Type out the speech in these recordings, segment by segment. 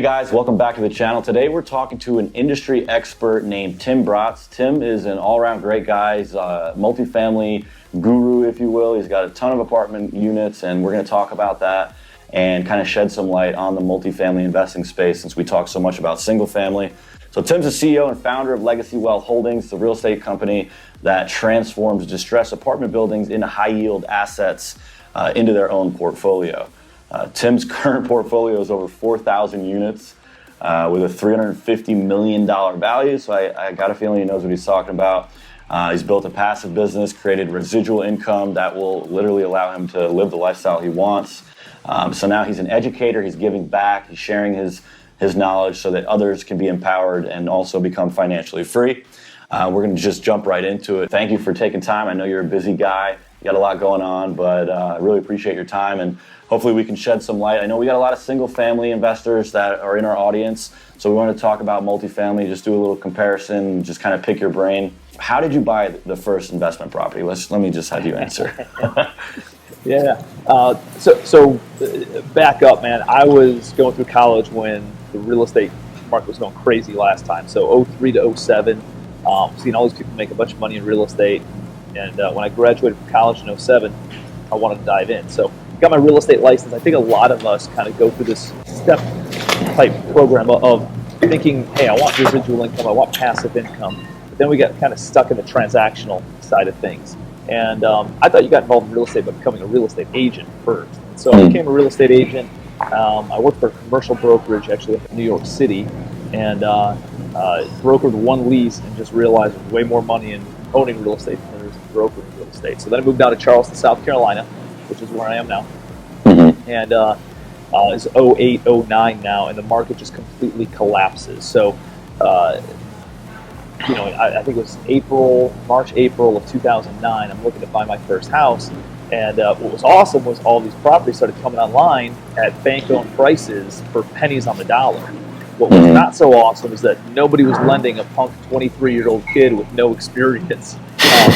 Hey guys, welcome back to the channel. Today we're talking to an industry expert named Tim Bratz. Tim is an all-around great guy. He's a multifamily guru, if you will. He's got a ton of apartment units, and we're going to talk about that and kind of shed some light on the multifamily investing space since we talk so much about single family. So Tim's the CEO and founder of Legacy Wealth Holdings, the real estate company that transforms distressed apartment buildings into high-yield assets into their own portfolio. Tim's current portfolio is over 4,000 units with a $350 million value, so I got a feeling he knows what he's talking about. He's built a passive business, created residual income that will literally allow him to live the lifestyle he wants. So now he's an educator, he's giving back, he's sharing his knowledge so that others can be empowered and also become financially free. We're going to just jump right into it. Thank you for taking time. I know you're a busy guy. You got a lot going on, but I really appreciate your time, and hopefully we can shed some light. I know we got a lot of single family investors that are in our audience, so we want to talk about multifamily, just do a little comparison, just kind of pick your brain. How did you buy the first investment property? Let me just have you answer. Yeah. So back up, man. I was going through college when the real estate market was going crazy last time. So 03 to 07, seeing all these people make a bunch of money in real estate. And when I graduated from college in 07, I wanted to dive in. So got my real estate license. I think a lot of us kind of go through this step type program of thinking, hey, I want residual income, I want passive income. But then we got kind of stuck in the transactional side of things. And I thought you got involved in real estate by becoming a real estate agent first. And so I became a real estate agent. I worked for a commercial brokerage actually in New York City, and brokered one lease and just realized there's way more money in owning real estate than there is in brokering real estate. So then I moved down to Charleston, South Carolina, which is where I am now. And it's 08, 09 now, and the market just completely collapses. So, I think it was March, April of 2009, I'm looking to buy my first house. And what was awesome was all these properties started coming online at bank-owned prices for pennies on the dollar. What was not so awesome is that nobody was lending a punk 23-year-old kid with no experience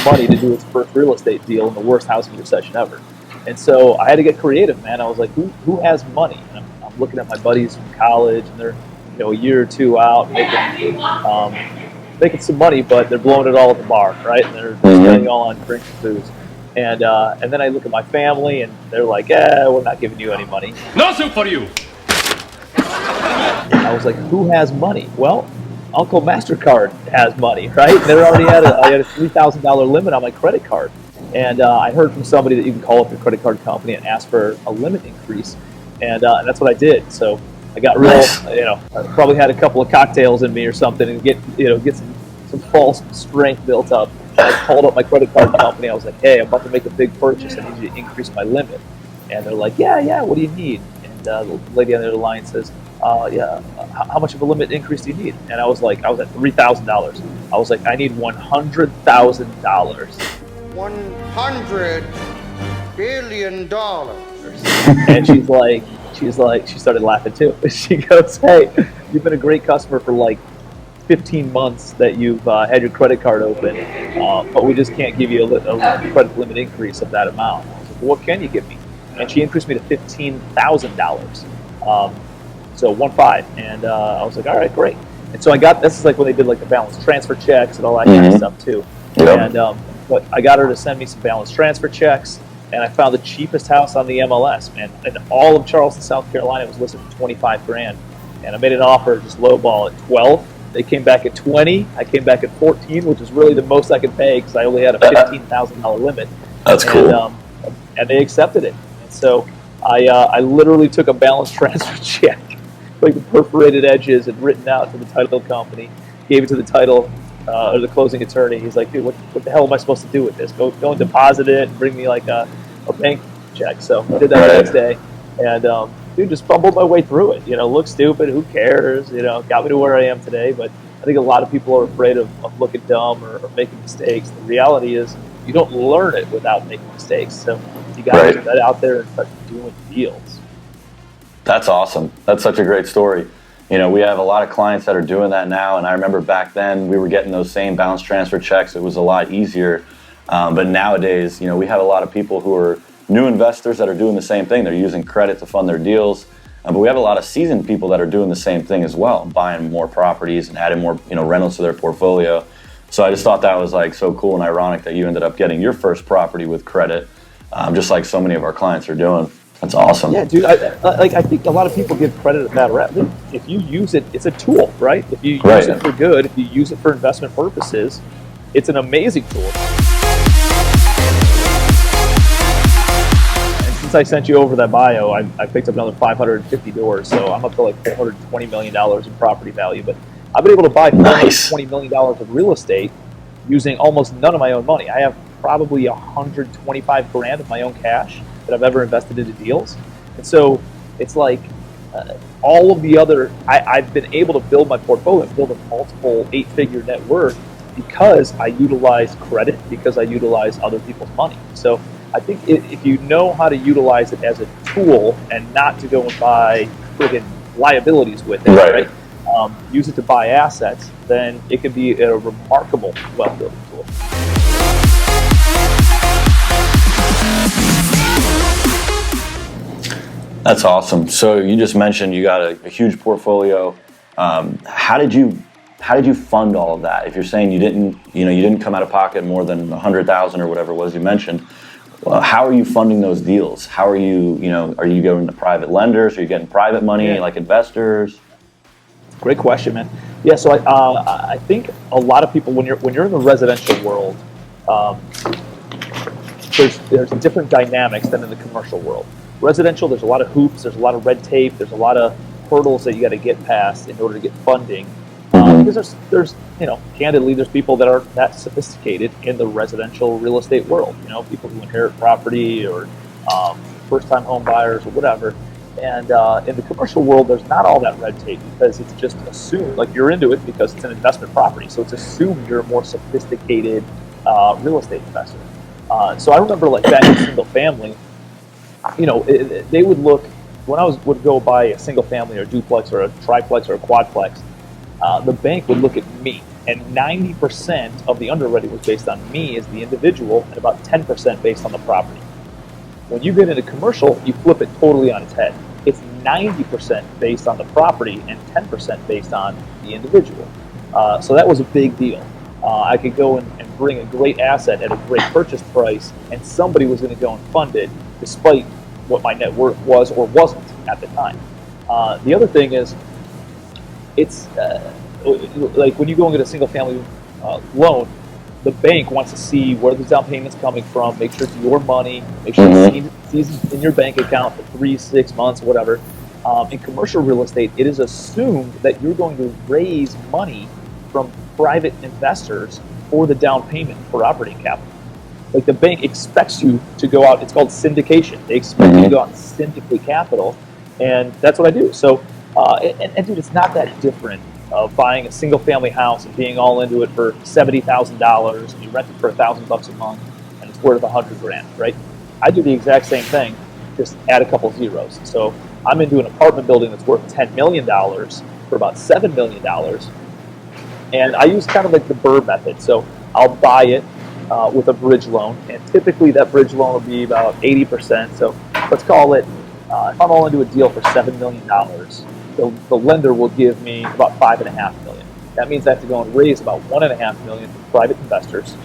money to do his first real estate deal in the worst housing recession ever. And so I had to get creative, man. I was like, who has money? And I'm looking at my buddies from college, and they're a year or two out making some money, but they're blowing it all at the bar, right? And they're spending it all on drinks and booze. And then I look at my family, and they're like, we're not giving you any money. No soup for you. I was like, who has money? Well, Uncle MasterCard has money, right? They already had I had a $3,000 limit on my credit card. And I heard from somebody that you can call up your credit card company and ask for a limit increase. And that's what I did. So I got real, I probably had a couple of cocktails in me or something and get some false strength built up. I called up my credit card company. I was like, hey, I'm about to make a big purchase. I need you to increase my limit. And they're like, yeah, what do you need? And the lady on the other line says, how much of a limit increase do you need? And I was at $3,000. I was like, I need $100,000. $100 billion. And she started laughing too. She goes, hey, you've been a great customer for like 15 months that you've had your credit card open, but we just can't give you a credit limit increase of that amount. I was like, well, what can you give me? And she increased me to $15,000. So 1.5, and I was like, all right, great. And so this is like when they did like the balance transfer checks and all that kind of stuff too. Yep. And but I got her to send me some balance transfer checks, and I found the cheapest house on the MLS, man. In all of Charleston, South Carolina, it was listed for $25,000, and I made an offer just lowball at 12. They came back at 20. I came back at 14, which is really the most I could pay because I only had a $15,000 limit. That's cool. And they accepted it. And so I literally took a balance transfer check, like the perforated edges, and written out to the title company, gave it to the title or the closing attorney. He's like, dude, what the hell am I supposed to do with this? Go and deposit it and bring me like a bank check. So I did that the next day, and dude, just fumbled my way through it. Looked stupid. Who cares? Got me to where I am today. But I think a lot of people are afraid of looking dumb or making mistakes. The reality is you don't learn it without making mistakes. So you got to get that out there and start doing deals. That's awesome. That's such a great story. We have a lot of clients that are doing that now, and I remember back then we were getting those same balance transfer checks. It was a lot easier, but nowadays, we have a lot of people who are new investors that are doing the same thing. They're using credit to fund their deals. But we have a lot of seasoned people that are doing the same thing as well, buying more properties and adding more, rentals to their portfolio. So I just thought that was like so cool and ironic that you ended up getting your first property with credit, just like so many of our clients are doing. That's awesome. Yeah, dude. I think a lot of people give credit a bad rap. If you use it, it's a tool, right? If you use it for good, if you use it for investment purposes, it's an amazing tool. And since I sent you over that bio, I picked up another 550 doors, so I'm up to like $420 million in property value. But I've been able to buy $420 million of real estate using almost none of my own money. I have probably 125 grand of my own cash that I've ever invested into deals. And so it's like all of the other, I've been able to build my portfolio and build a multiple 8-figure net worth because I utilize credit, because I utilize other people's money. So I think if you know how to utilize it as a tool and not to go and buy friggin' liabilities with it, right? Use it to buy assets, then it can be a remarkable wealth building tool. That's awesome. So you just mentioned you got a huge portfolio. How did you fund all of that? If you're saying you didn't come out of pocket more than $100,000 or whatever it was you mentioned, well, how are you funding those deals? How are you, are you going to private lenders? Are you getting private money like investors? Great question, man. Yeah, so I think a lot of people, when you're in the residential world, there's different dynamics than in the commercial world. Residential, there's a lot of hoops, there's a lot of red tape, there's a lot of hurdles that you got to get past in order to get funding. Because there's candidly, there's people that aren't that sophisticated in the residential real estate world. People who inherit property or first-time home buyers or whatever. And in the commercial world, there's not all that red tape because it's just assumed, like you're into it because it's an investment property. So it's assumed you're a more sophisticated real estate investor. So I remember like back in single family, they would look, when I would go buy a single family or a duplex or a triplex or a quadplex, the bank would look at me, and 90% of the underwriting was based on me as the individual and about 10% based on the property. When you get into commercial, you flip it totally on its head. It's 90% based on the property and 10% based on the individual. So that was a big deal. I could go and bring a great asset at a great purchase price, and somebody was going to go and fund it despite what my net worth was or wasn't at the time. The other thing is, it's like when you go and get a single family loan, the bank wants to see where the down payment's coming from, make sure it's your money, make sure it's seasoned in your bank account for 3-6 months, whatever. In commercial real estate, it is assumed that you're going to raise money from private investors for the down payment for operating capital. Like the bank expects you to go out, it's called syndication. They expect you to go out and syndicate capital, and that's what I do. So, and dude, it's not that different of buying a single family house and being all into it for $70,000 and you rent it for $1,000 a month and it's worth $100,000, right? I do the exact same thing, just add a couple zeros. So I'm into an apartment building that's worth $10 million for about $7 million. And I use kind of like the BRRRR method. So I'll buy it with a bridge loan, and typically that bridge loan will be about 80%. So let's call it, if I'm all into a deal for $7 million, the lender will give me about $5.5 million. That means I have to go and raise about $1.5 million from private investors,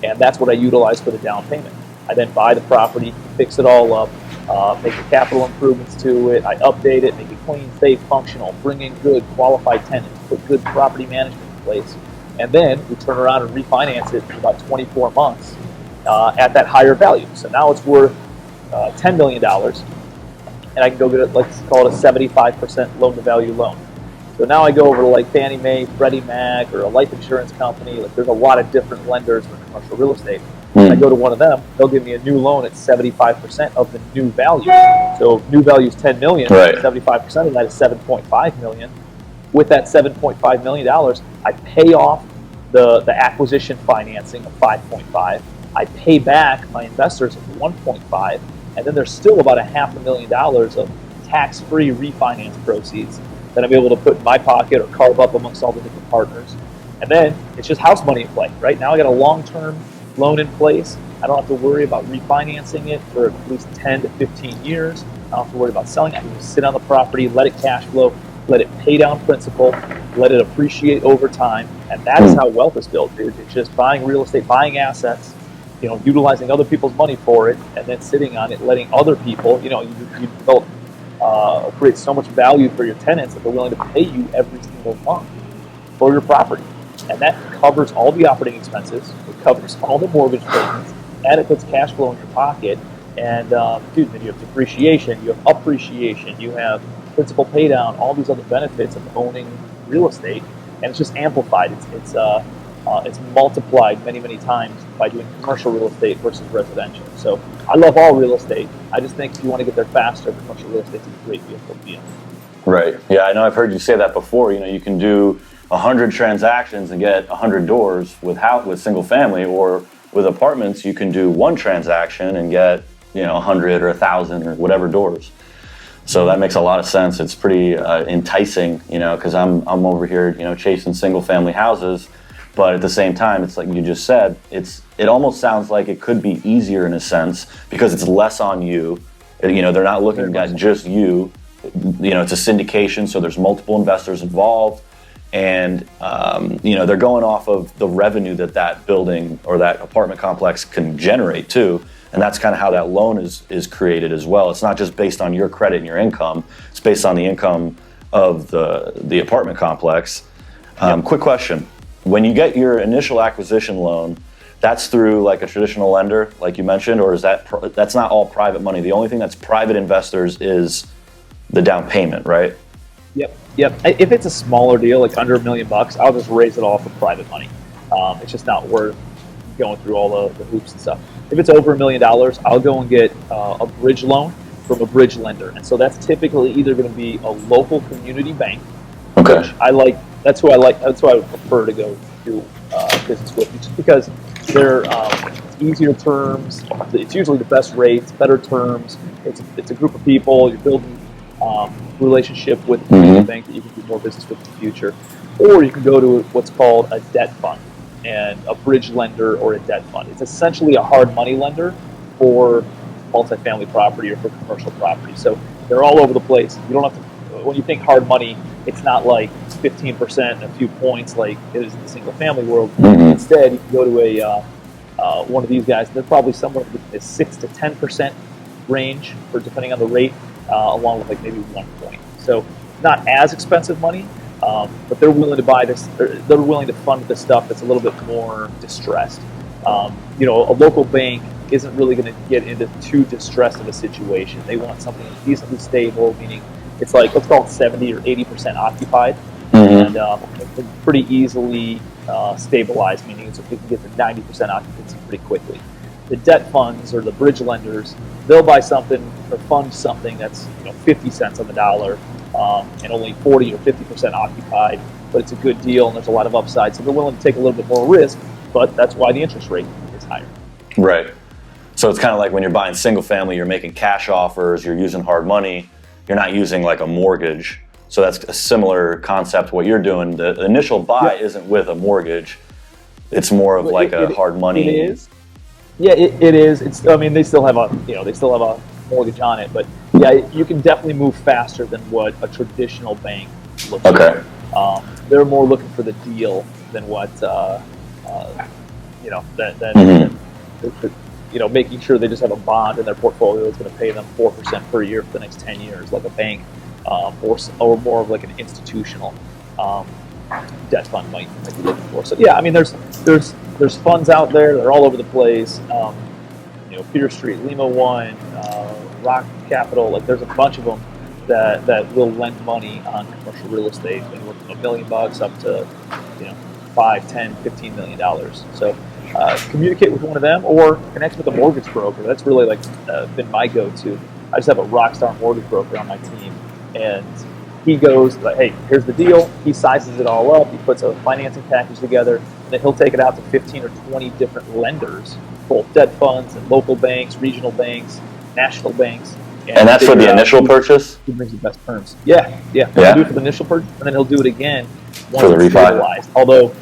and that's what I utilize for the down payment. I then buy the property, fix it all up, make the capital improvements to it, I update it, make it clean, safe, functional, bring in good, qualified tenants, put good property management in place, and then we turn around and refinance it for about 24 months at that higher value. So now it's worth $10 million, and I can go get it, let's call it a 75% loan-to-value loan. So now I go over to like Fannie Mae, Freddie Mac, or a life insurance company. Like there's a lot of different lenders for commercial real estate. I go to one of them, they'll give me a new loan at 75% of the new value. So new value is $10 million, right. 75% of that is $7.5 million. With that $7.5 million, I pay off the acquisition financing of $5.5. I pay back my investors of $1.5, and then there's still about $500,000 of tax-free refinance proceeds that I'm able to put in my pocket or carve up amongst all the different partners. And then it's just house money in play. Right now I got a long-term loan in place. I don't have to worry about refinancing it for at least 10 to 15 years. I don't have to worry about selling. I can just sit on the property, let it cash flow, let it pay down principal, let it appreciate over time. And that is how wealth is built, dude. It's just buying real estate, buying assets, utilizing other people's money for it, and then sitting on it, letting other people, you develop, create so much value for your tenants that they're willing to pay you every single month for your property. And that covers all the operating expenses, it covers all the mortgage payments, and it puts cash flow in your pocket. And dude, then you have depreciation, you have appreciation, you have principal pay down, all these other benefits of owning real estate, and it's just amplified. It's multiplied many, many times by doing commercial real estate versus residential. So I love all real estate. I just think if you want to get there faster, commercial real estate is a great vehicle to be in. Right. Yeah, I know. I've heard you say that before. You can do 100 transactions and get 100 doors with single family, or with apartments, you can do one transaction and get 100 or 1,000 or whatever doors. So that makes a lot of sense. It's pretty enticing, because I'm over here, chasing single family houses, but at the same time, it's like you just said, it almost sounds like it could be easier in a sense because it's less on you. They're not looking at just you. It's a syndication, so there's multiple investors involved, and they're going off of the revenue that building or that apartment complex can generate too. And that's kind of how that loan is created as well. It's not just based on your credit and your income. It's based on the income of the apartment complex. Quick question. When you get your initial acquisition loan, that's through like a traditional lender, like you mentioned, or is that's not all private money? The only thing that's private investors is the down payment, right? Yep. If it's a smaller deal, like under $1 million, I'll just raise it off of private money. It's just not worth going through all the hoops and stuff. If it's over $1 million, I'll go and get a bridge loan from a bridge lender. And so that's typically either going to be a local community bank, okay, which I like. That's who I like. That's who I would prefer to go do business with, just because they're easier terms. It's usually the best rates, better terms. It's a group of people. You're building relationship with a community bank that you can do more business with in the future. Or you can go to what's called a debt fund, and a bridge lender or a debt fund. It's essentially a hard money lender for multifamily property or for commercial property. So they're all over the place. You don't have to, when you think hard money, it's not like 15% and a few points like it is in the single family world. Instead, you can go to one of these guys. They're probably somewhere between the 6 to 10% range, for depending on the rate, along with like maybe 1 point. So not as expensive money. But they're willing to buy this. They're willing to fund the stuff that's a little bit more distressed. A local bank isn't really going to get into too distressed of a situation. They want something decently stable, meaning it's like, let's call it 70 or 80% occupied, and pretty easily stabilized, meaning it can get to 90% occupancy pretty quickly. The debt funds or the bridge lenders, they'll buy something or fund something that's 50 cents on the dollar. And only 40 or 50% occupied, but it's a good deal and there's a lot of upside. So they're willing to take a little bit more risk, but that's why the interest rate is higher. Right. So it's kind of like when you're buying single family, you're making cash offers, you're using hard money, you're not using like a mortgage. So that's a similar concept to what you're doing. The initial buy isn't with a mortgage. It's more of like a hard money. It is. Yeah, it is. They still have a mortgage on it, but yeah, you can definitely move faster than what a traditional bank looks okay. for. They're more looking for the deal than what making sure they just have a bond in their portfolio that's going to pay them 4% per year for the next 10 years, like a bank, or more of like an institutional debt fund might be looking for. So yeah, there's funds out there. They're all over the place. Peter Street, Lima One, Rock Capital, like there's a bunch of them that will lend money on commercial real estate, anywhere from $1 million up to $5, 10, $15 million. So communicate with one of them or connect with a mortgage broker. That's really been my go-to. I just have a rock star mortgage broker on my team, and he goes like, hey, here's the deal. He sizes it all up. He puts a financing package together, and then he'll take it out to 15 or 20 different lenders, both debt funds and local banks, regional banks, national banks. And that's for the initial purchase? Who brings the best terms? Yeah. He'll do it for the initial purchase, and then he'll do it again once for the it's stabilized. Although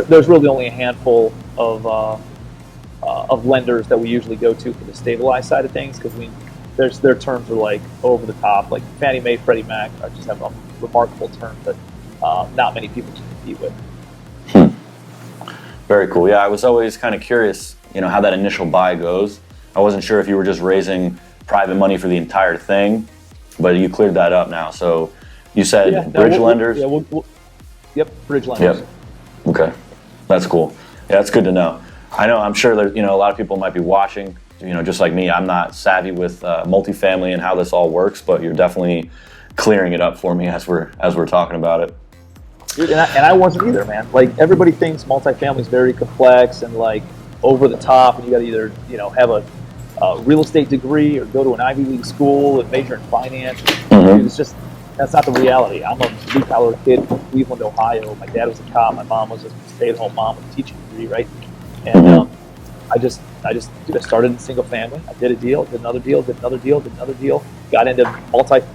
there's really only a handful of lenders that we usually go to for the stabilized side of things, because their terms are like over the top. Like Fannie Mae, Freddie Mac just have a remarkable term that not many people can compete with. Very cool. Yeah, I was always kind of curious, how that initial buy goes. I wasn't sure if you were just raising private money for the entire thing, but you cleared that up now. So you said bridge lenders? Yep, bridge lenders. Yep. Okay, that's cool. Yeah, that's good to know. I'm sure that, a lot of people might be watching, just like me. I'm not savvy with multifamily and how this all works, but you're definitely clearing it up for me as we're talking about it. Dude, and I wasn't either, man. Like, everybody thinks multifamily is very complex and like over the top, and you got to either have a real estate degree or go to an Ivy League school and major in finance. Dude, that's not the reality. I'm a blue-collar kid from Cleveland, Ohio. My dad was a cop. My mom was a stay-at-home mom with a teaching degree, right? And I started in single family. I did a deal, did another deal, did another deal, did another deal. Got into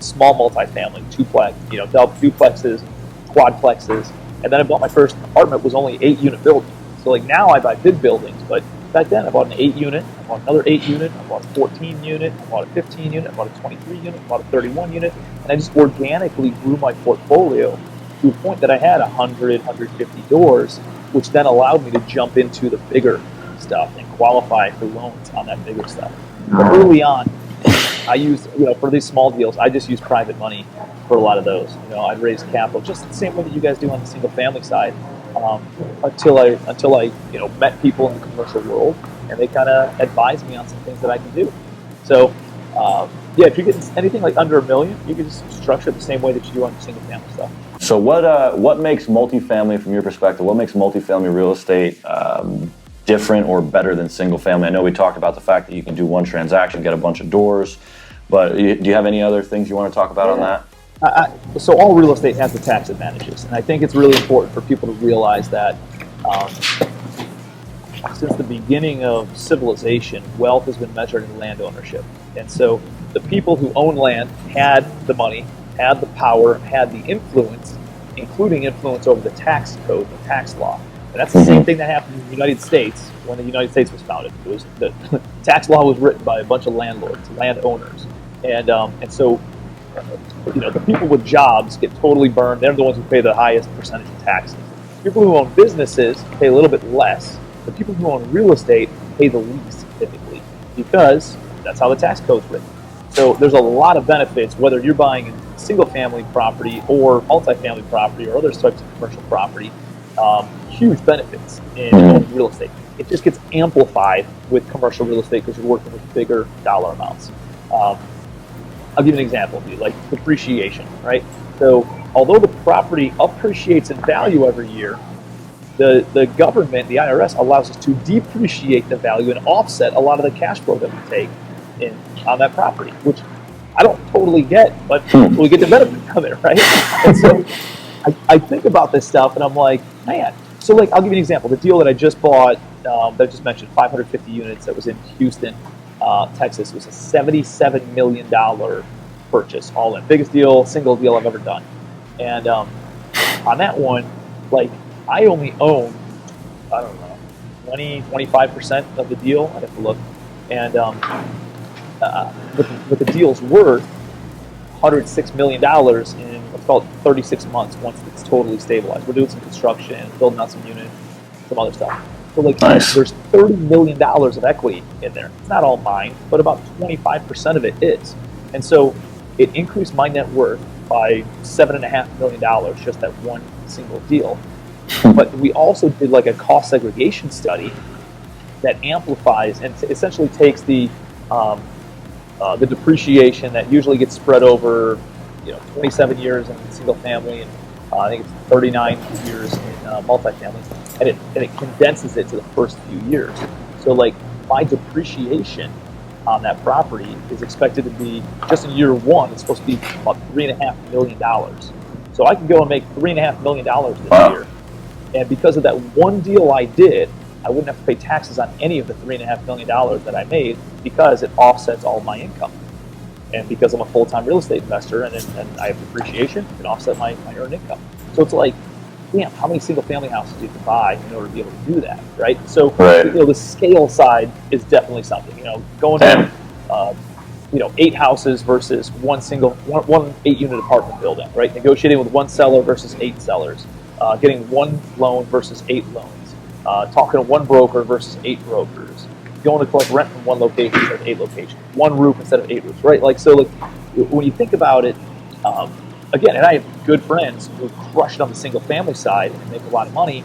small multifamily, duplexes, quadplexes, and then I bought my first apartment. Was only 8-unit building. So like now I buy big buildings, but back then I bought an 8-unit, I bought another 8-unit, I bought a 14-unit, I bought a 15-unit, I bought a 23-unit, I bought a 31-unit, and I just organically grew my portfolio to a point that I had 100, 150 doors, which then allowed me to jump into the bigger stuff and qualify for loans on that bigger stuff. But early on, I used, for these small deals, I just used private money for a lot of those. I'd raise capital just the same way that you guys do on the single family side, until I met people in the commercial world, and they kind of advised me on some things that I can do. So, if you get anything like under $1 million, you can just structure it the same way that you do on the single family stuff. So what makes multifamily, from your perspective, what makes multifamily real estate different or better than single family? I know we talked about the fact that you can do one transaction, get a bunch of doors, but do you have any other things you want to talk about on that? So all real estate has the tax advantages, and I think it's really important for people to realize that since the beginning of civilization, wealth has been measured in land ownership. And so the people who own land had the money, had the power, had the influence, including influence over the tax code, the tax law. And that's the same thing that happened in the United States when the United States was founded. It was the tax law was written by a bunch of landlords, landowners, and so the people with jobs get totally burned. They're the ones who pay the highest percentage of taxes. People who own businesses pay a little bit less. The people who own real estate pay the least typically, because that's how the tax code's written. So there's a lot of benefits whether you're buying a single family property or multifamily property or other types of commercial property. Huge benefits in real estate. It just gets amplified with commercial real estate because you're working with bigger dollar amounts. I'll give you an example, like depreciation, right? So although the property appreciates in value every year, the government, the IRS, allows us to depreciate the value and offset a lot of the cash flow that we take in on that property, which I don't totally get, but we get the benefit of it, right? And so I think about this stuff and I'm like, man. So like, I'll give you an example. The deal that I just bought, that I just mentioned, 550 units, that was in Houston, Texas, was a $77 million purchase, all in. Biggest deal, single deal I've ever done. And on that one, like, I only own, 25% of the deal. I'd have to look. And but the deal's worth $106 million in, let's call it 36 months once it's totally stabilized. We're doing some construction, building out some units, some other stuff. So like, There's $30 million of equity in there. It's not all mine, but about 25% of it is. And so it increased my net worth by $7.5 million just that one single deal. But we also did like a cost segregation study that amplifies and essentially takes the depreciation that usually gets spread over 27 years in single family, and I think it's 39 years in multifamily, and it condenses it to the first few years. So like, my depreciation on that property is expected to be, just in year one, it's supposed to be about $3.5 million. So I can go and make $3.5 million this year, and because of that one deal I did, I wouldn't have to pay taxes on any of the $3.5 million that I made, because it offsets all my income. And because I'm a full-time real estate investor and I have depreciation, it can offset my earned income. So it's like, damn, how many single-family houses do you have to buy in order to be able to do that, right? So the scale side is definitely something. Going to 8 houses versus one 8-unit apartment building, right? Negotiating with one seller versus 8 sellers, getting one loan versus 8 loans, talking to one broker versus 8 brokers, going to collect rent from one location instead of 8 locations, one roof instead of 8 roofs, right? When you think about it, again, and I have good friends who crush it on the single family side and make a lot of money.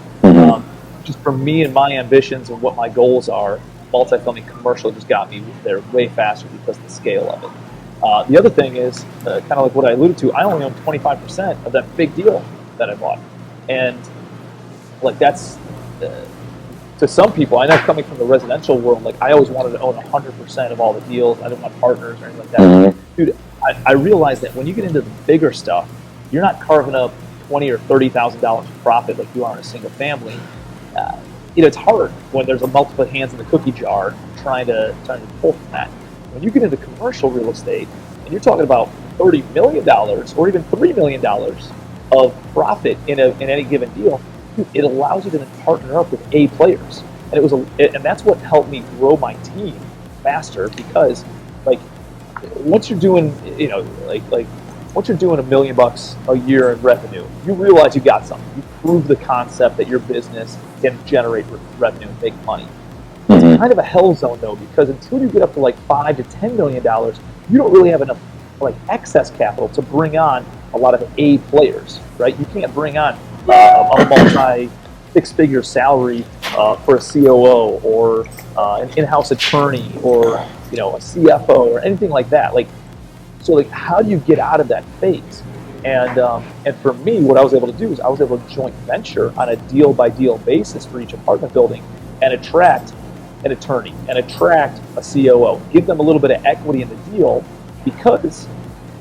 Just for me and my ambitions and what my goals are, multifamily commercial just got me there way faster because of the scale of it. The other thing is, kind of like what I alluded to, I only own 25% of that big deal that I bought. And that's, to some people, I know coming from the residential world, I always wanted to own 100% of all the deals. I didn't want partners or anything like that. Dude, I realized that when you get into the bigger stuff, you're not carving up $20,000 or $30,000 of profit like you are in a single family. It's hard when there's a multiple hands in the cookie jar trying to pull from that. When you get into commercial real estate and you're talking about $30 million or even $3 million of profit in any given deal, it allows you to then partner up with A players. And that's what helped me grow my team faster, because once you're doing once you're doing $1 million a year in revenue, you realize you got something. You prove the concept that your business can generate revenue and make money. It's kind of a hell zone though, because until you get up to $5 to $10 million, you don't really have enough excess capital to bring on a lot of A players, right? You can't bring on a multi-six-figure salary for a COO or an in-house attorney or a CFO or anything like that. So how do you get out of that phase? And for me, what I was able to do is I was able to joint venture on a deal-by-deal basis for each apartment building and attract an attorney and attract a COO, give them a little bit of equity in the deal, because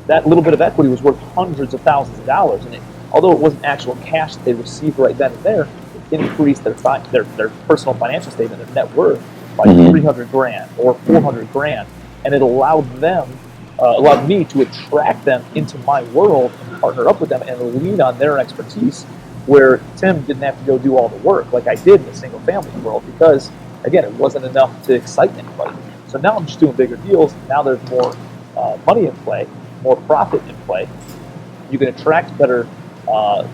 that little bit of equity was worth hundreds of thousands of dollars. And although it wasn't actual cash that they received right then and there, it increased their personal financial statement, their net worth, by $300,000 or $400,000, and it allowed me to attract them into my world and partner up with them and lean on their expertise, where Tim didn't have to go do all the work like I did in the single family world, because again, it wasn't enough to excite anybody. So now I'm just doing bigger deals. Now there's more money in play, more profit in play. You can attract better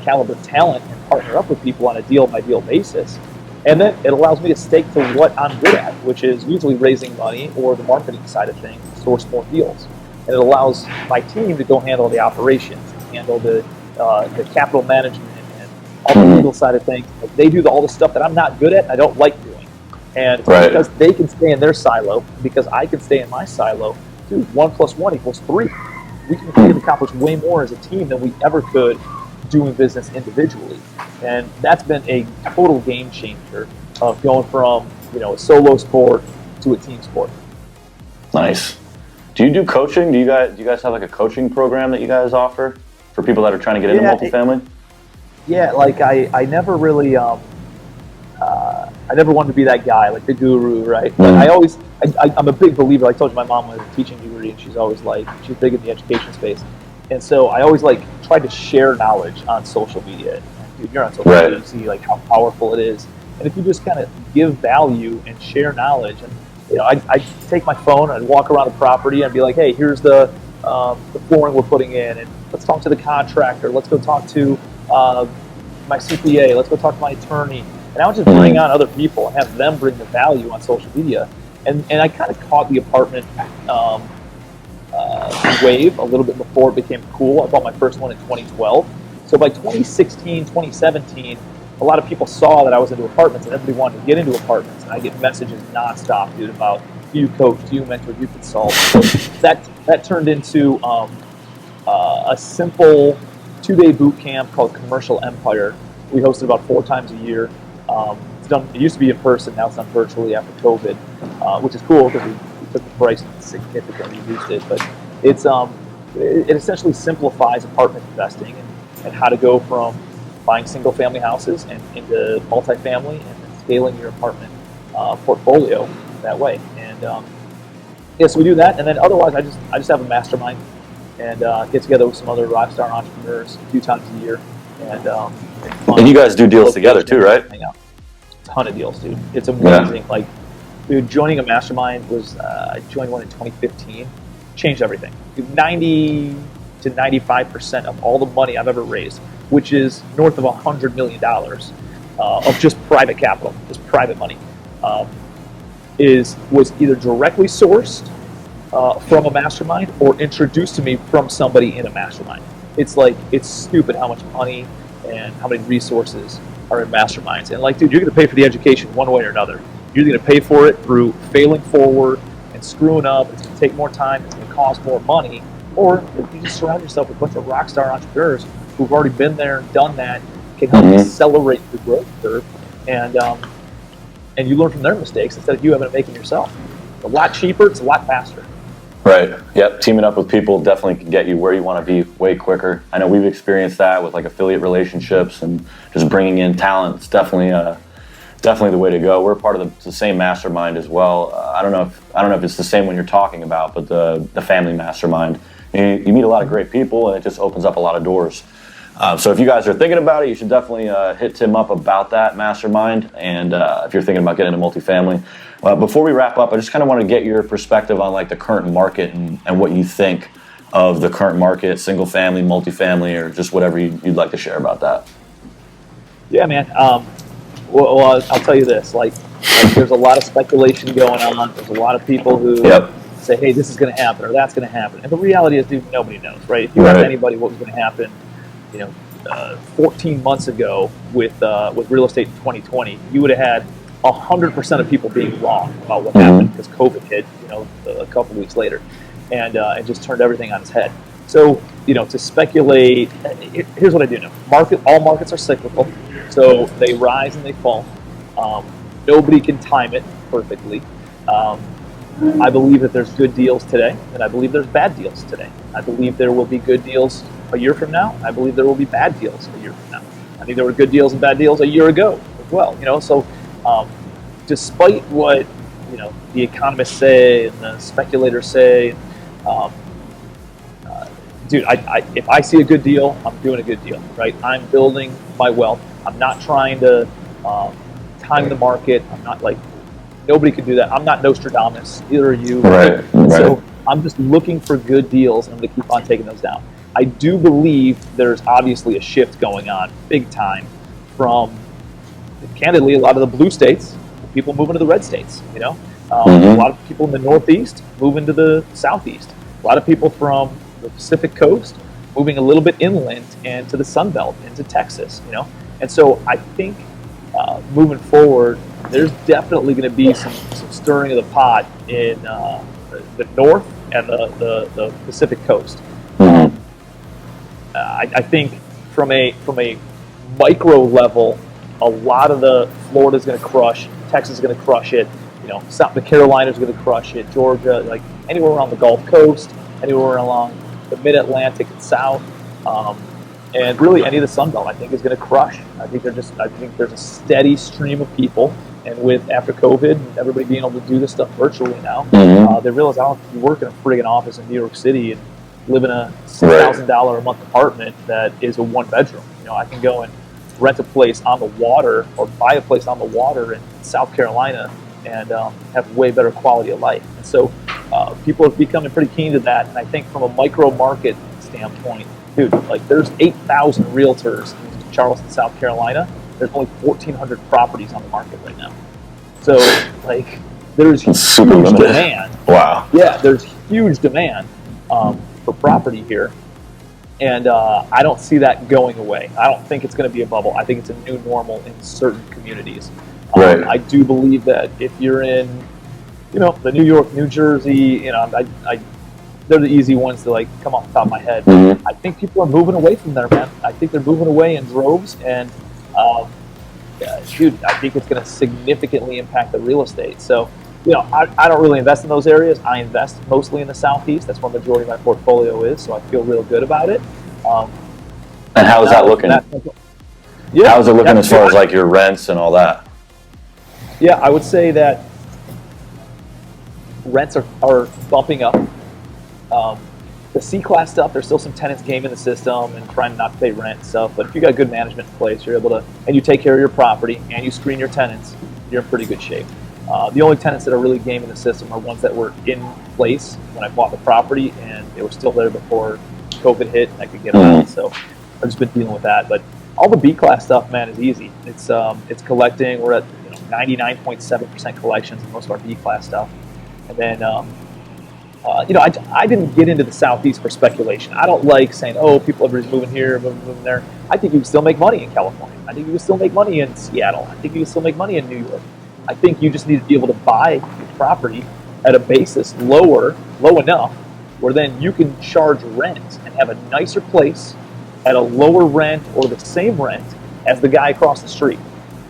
caliber talent and partner up with people on a deal by deal basis. And then it allows me to stake to what I'm good at, which is usually raising money or the marketing side of things, source more deals. And it allows my team to go handle the operations, handle the capital management, and all the legal side of things. They do all the stuff that I'm not good at, I don't like doing. And because they can stay in their silo, because I can stay in my silo, dude, 1 + 1 = 3. We can accomplish way more as a team than we ever could doing business individually. And that's been a total game changer of going from a solo sport to a team sport. Nice. Do you do coaching? Do you guys have a coaching program that you guys offer for people that are trying to get into multifamily? I never really I never wanted to be that guy, the guru, right? But I'm a big believer. I told you my mom has a teaching degree, and she's big in the education space. And so I always tried to share knowledge on social media. Dude, you're on social media, you see how powerful it is. And if you just kind of give value and share knowledge, and I take my phone and walk around the property and be like, hey, here's the flooring we're putting in, and let's talk to the contractor. Let's go talk to my CPA. Let's go talk to my attorney. And I would just bring on other people and have them bring the value on social media. And I kind of caught the apartment wave a little bit before it became cool. I bought my first one in 2012. So by 2016, 2017, a lot of people saw that I was into apartments, and everybody wanted to get into apartments. And I get messages nonstop, dude, about do you coach, do you mentor, do you consult. So that turned into a simple 2-day boot camp called Commercial Empire. We hosted about 4 times a year. It used to be in person, now it's done virtually after COVID, which is cool because we took the price and significantly reduced it. But it essentially simplifies apartment investing and how to go from buying single-family houses and into multifamily, and then scaling your apartment portfolio that way. And so we do that, and then otherwise I just have a mastermind and get together with some other rock star entrepreneurs a few times a year. And you guys do deals together too, right? Hang out. A ton of deals, dude. It's amazing. Dude, joining a mastermind was I joined one in 2015, changed everything. 90 to 95% of all the money I've ever raised, which is north of $100 million of just private capital, just private money, was either directly sourced from a mastermind or introduced to me from somebody in a mastermind. It's stupid how much money and how many resources are in masterminds. And like, dude, you're going to pay for the education one way or another. You're going to pay for it through failing forward and screwing up. It's going to take more time. It's going to cost more money. Or if you just surround yourself with a bunch of rock star entrepreneurs who've already been there and done that, can help accelerate the growth curve, and you learn from their mistakes instead of you having to make them yourself. It's a lot cheaper. It's a lot faster. Right. Yep. Teaming up with people definitely can get you where you want to be way quicker. I know we've experienced that with like affiliate relationships and just bringing in talent. It's definitely the way to go. We're part of the same mastermind as well. I don't know if it's the same one you're talking about, but the family mastermind. You meet a lot of great people, and it just opens up a lot of doors. So if you guys are thinking about it, you should definitely hit Tim up about that mastermind. And if you're thinking about getting into multifamily. Before we wrap up, I just kind of want to get your perspective on like the current market and what you think of the current market, single family, multifamily, or just whatever you'd like to share about that. Yeah, man. Well, I'll tell you this. Like there's a lot of speculation going on. There's a lot of people who say, hey, this is going to happen or that's going to happen. And the reality is, dude, nobody knows, right? If you ask anybody what was going to happen, 14 months ago with real estate in 2020, you would have had 100% of people being wrong about what happened because COVID hit, a couple weeks later, and just turned everything on its head. So, to speculate, here's what I do know: all markets are cyclical, so they rise and they fall. Nobody can time it perfectly. I believe that there's good deals today, and I believe there's bad deals today. I believe there will be good deals a year from now. I believe there will be bad deals a year from now. I think there were good deals and bad deals a year ago as well. So despite what the economists say and the speculators say, dude, if I see a good deal, I'm doing a good deal, right? I'm building my wealth. I'm not trying to time the market. I'm not like, nobody can do that. I'm not Nostradamus, either are you. Right. So I'm just looking for good deals, and I'm going to keep on taking those down. I do believe there's obviously a shift going on, big time, from, candidly, a lot of the blue states, people moving to the red states, A lot of people in the Northeast moving to the Southeast. A lot of people from the Pacific Coast moving a little bit inland and to the Sun Belt, into Texas, And so I think moving forward, there's definitely going to be some stirring of the pot in the North and the Pacific Coast. I think from a micro level, a lot of the Florida's going to crush, Texas is going to crush it, South the Carolinas are going to crush it, Georgia, like anywhere around the Gulf Coast, anywhere along the Mid-Atlantic and South, and really any of the Sun Belt, I think is going to crush. I think there's a steady stream of people, and after COVID and everybody being able to do this stuff virtually now, they realize I don't have to work in a friggin' office in New York City and live in a $6,000 a month apartment that is a one bedroom. I can go and rent a place on the water or buy a place on the water in South Carolina and have way better quality of life. And so people are becoming pretty keen to that. And I think from a micro market standpoint, dude, like there's 8,000 realtors in Charleston, South Carolina. There's only 1,400 properties on the market right now. So like there's huge demand. Wow. Yeah, there's huge demand for property here. And I don't see that going away. I don't think it's going to be a bubble. I think it's a new normal in certain communities. Right. I do believe that if you're in, the New York, New Jersey, they're the easy ones to like come off the top of my head. I think people are moving away from there, man. I think they're moving away in droves, and dude, I think it's going to significantly impact the real estate. So, I don't really invest in those areas. I invest mostly in the Southeast. That's where the majority of my portfolio is, so I feel real good about it. And how is that looking? How is it looking as far as like your rents and all that? Yeah, I would say that rents are bumping up. The C-class stuff, there's still some tenants gaming the system and trying not to pay rent and stuff. But if you got good management in place, you're able to, and you take care of your property and you screen your tenants, you're in pretty good shape. The only tenants that are really gaming the system are ones that were in place when I bought the property, and they were still there before COVID hit, and I could get out. So I've just been dealing with that. But all the B class stuff, man, is easy. It's collecting. We're at 99.7% collections in most of our B class stuff, and then I didn't get into the Southeast for speculation. I don't like saying, oh, everybody's moving here, moving there. I think you can still make money in California. I think you can still make money in Seattle. I think you can still make money in New York. I think you just need to be able to buy your property at a basis low enough where then you can charge rent and have a nicer place at a lower rent or the same rent as the guy across the street.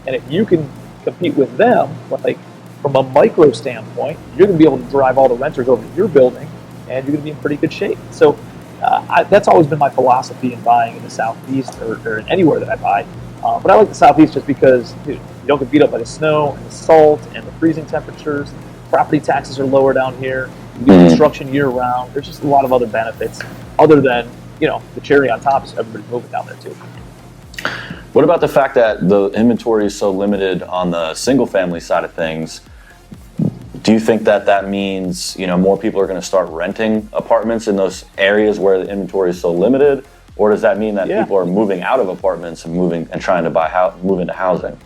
And if you can compete with them, like from a micro standpoint, you're going to be able to drive all the renters over to your building, and you're going to be in pretty good shape. So that's always been my philosophy in buying in the Southeast or anywhere that I buy. But I like the Southeast just because, dude, you don't get beat up by the snow and the salt and the freezing temperatures. Property taxes are lower down here. You get construction year round. There's just a lot of other benefits other than, the cherry on top is everybody's moving down there too. What about the fact that the inventory is so limited on the single family side of things? Do you think that means, more people are going to start renting apartments in those areas where the inventory is so limited? Or does that mean that people are moving out of apartments and trying to move into housing?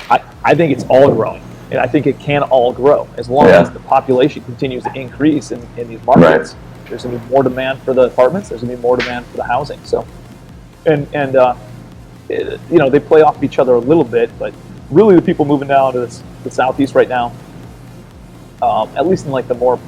I think it's all growing. And I think it can all grow as long as the population continues to increase in these markets. Right. There's going to be more demand for the apartments. There's going to be more demand for the housing. So, and they play off of each other a little bit, but really the people moving down to the Southeast right now, at least in like the more,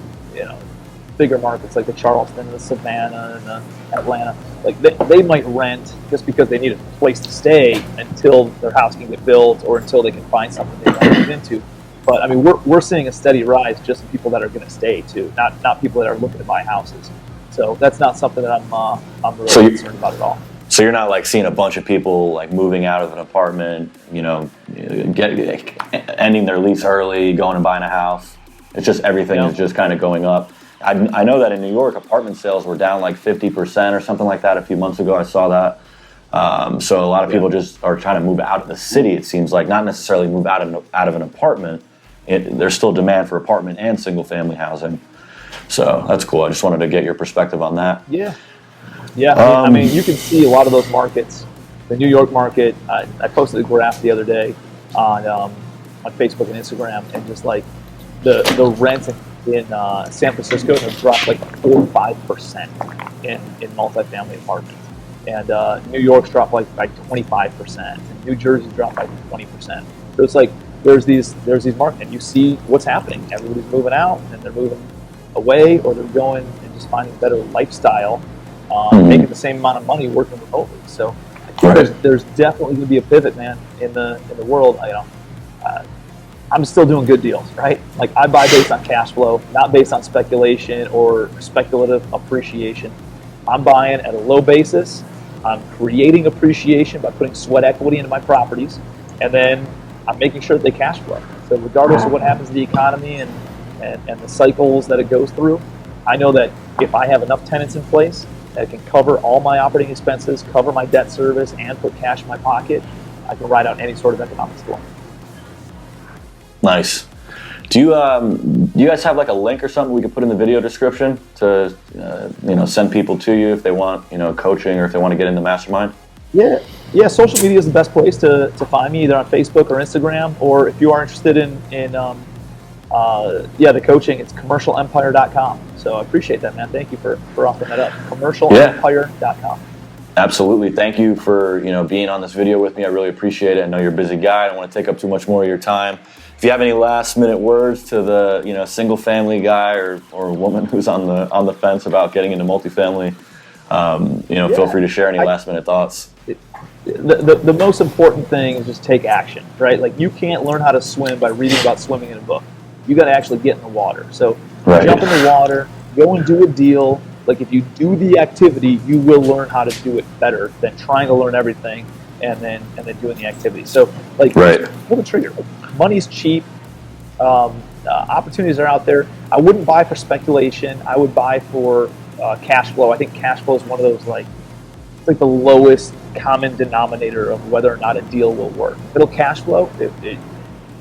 bigger markets like the Charleston, the Savannah, and the Atlanta, like they might rent just because they need a place to stay until their house can get built or until they can find something they want to move into. But I mean, we're seeing a steady rise just in people that are going to stay too, not people that are looking to buy houses. So that's not something that I'm really concerned about at all. So you're not like seeing a bunch of people like moving out of an apartment, ending their lease early, going and buying a house. It's just everything is just kind of going up. I know that in New York, apartment sales were down like 50% or something like that a few months ago. I saw that. So a lot of people just are trying to move out of the city, it seems like, not necessarily move out of an apartment. There's still demand for apartment and single family housing. So that's cool. I just wanted to get your perspective on that. Yeah. I mean, you can see a lot of those markets. The New York market, I posted a graph the other day on Facebook and Instagram, and just like the rents in San Francisco have dropped like 4 or 5% in multifamily apartments, and New York's dropped like 25%, and New Jersey's dropped by 20%. So it's like there's these markets, and you see what's happening. Everybody's moving out, and they're moving away, or they're going and just finding a better lifestyle, making the same amount of money working remotely. So I think there's definitely going to be a pivot, man, in the world. I'm still doing good deals, right? Like I buy based on cash flow, not based on speculation or speculative appreciation. I'm buying at a low basis. I'm creating appreciation by putting sweat equity into my properties, and then I'm making sure that they cash flow. So regardless of what happens to the economy and the cycles that it goes through, I know that if I have enough tenants in place that can cover all my operating expenses, cover my debt service, and put cash in my pocket, I can ride out any sort of economic storm. Nice. Do you guys have like a link or something we could put in the video description to send people to you if they want coaching or if they want to get into Mastermind? Yeah. Social media is the best place to find me, either on Facebook or Instagram, or if you are interested in the coaching, it's commercialempire.com. So I appreciate that, man. Thank you for offering that up. Commercialempire.com. Absolutely. Thank you for being on this video with me. I really appreciate it. I know you're a busy guy. I don't want to take up too much more of your time. If you have any last minute words to the single family guy or woman who's on the fence about getting into multifamily, feel free to share any last minute thoughts. The most important thing is just take action, right? Like you can't learn how to swim by reading about swimming in a book. You got to actually get in the water. So jump in the water, go and do a deal. Like if you do the activity, you will learn how to do it better than trying to learn everything and then doing the activity. So pull the trigger. Money's cheap. Opportunities are out there. I wouldn't buy for speculation. I would buy for cash flow. I think cash flow is one of those like the lowest common denominator of whether or not a deal will work. If it'll cash flow,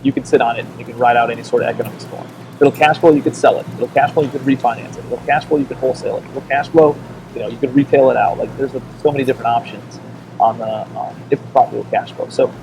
you can sit on it and you can ride out any sort of economic storm. It'll cash flow, you could sell it. It'll cash flow, you could refinance it. It'll cash flow, you could wholesale it. It'll cash flow, you could retail it out. Like there's so many different options on the if the property will cash flow. So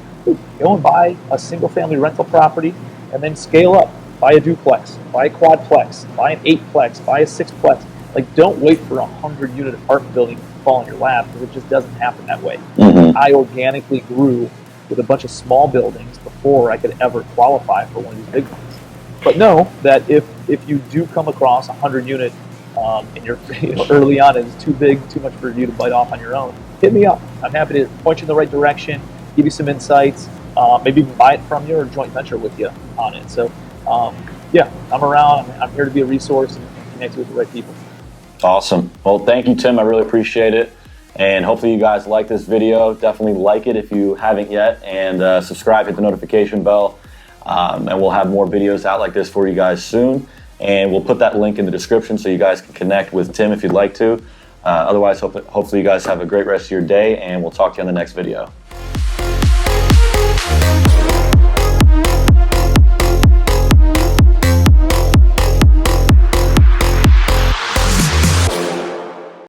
go and buy a single family rental property and then scale up. Buy a duplex, buy a quadplex, buy an 8plex, buy a 6plex. Like don't wait for a 100-unit apartment building to fall in your lap, because it just doesn't happen that way. I organically grew with a bunch of small buildings before I could ever qualify for one of these big ones. But know that if you do come across a 100-unit and you're early on, and it's too big, too much for you to bite off on your own, hit me up. I'm happy to point you in the right direction, give you some insights, maybe even buy it from you or joint venture with you on it. So yeah, I'm around. I'm here to be a resource and connect you with the right people. Awesome. Well, thank you, Tim. I really appreciate it. And hopefully you guys like this video. Definitely like it if you haven't yet, and subscribe, hit the notification bell. And we'll have more videos out like this for you guys soon. And we'll put that link in the description so you guys can connect with Tim if you'd like to. Otherwise, hopefully you guys have a great rest of your day, and we'll talk to you on the next video.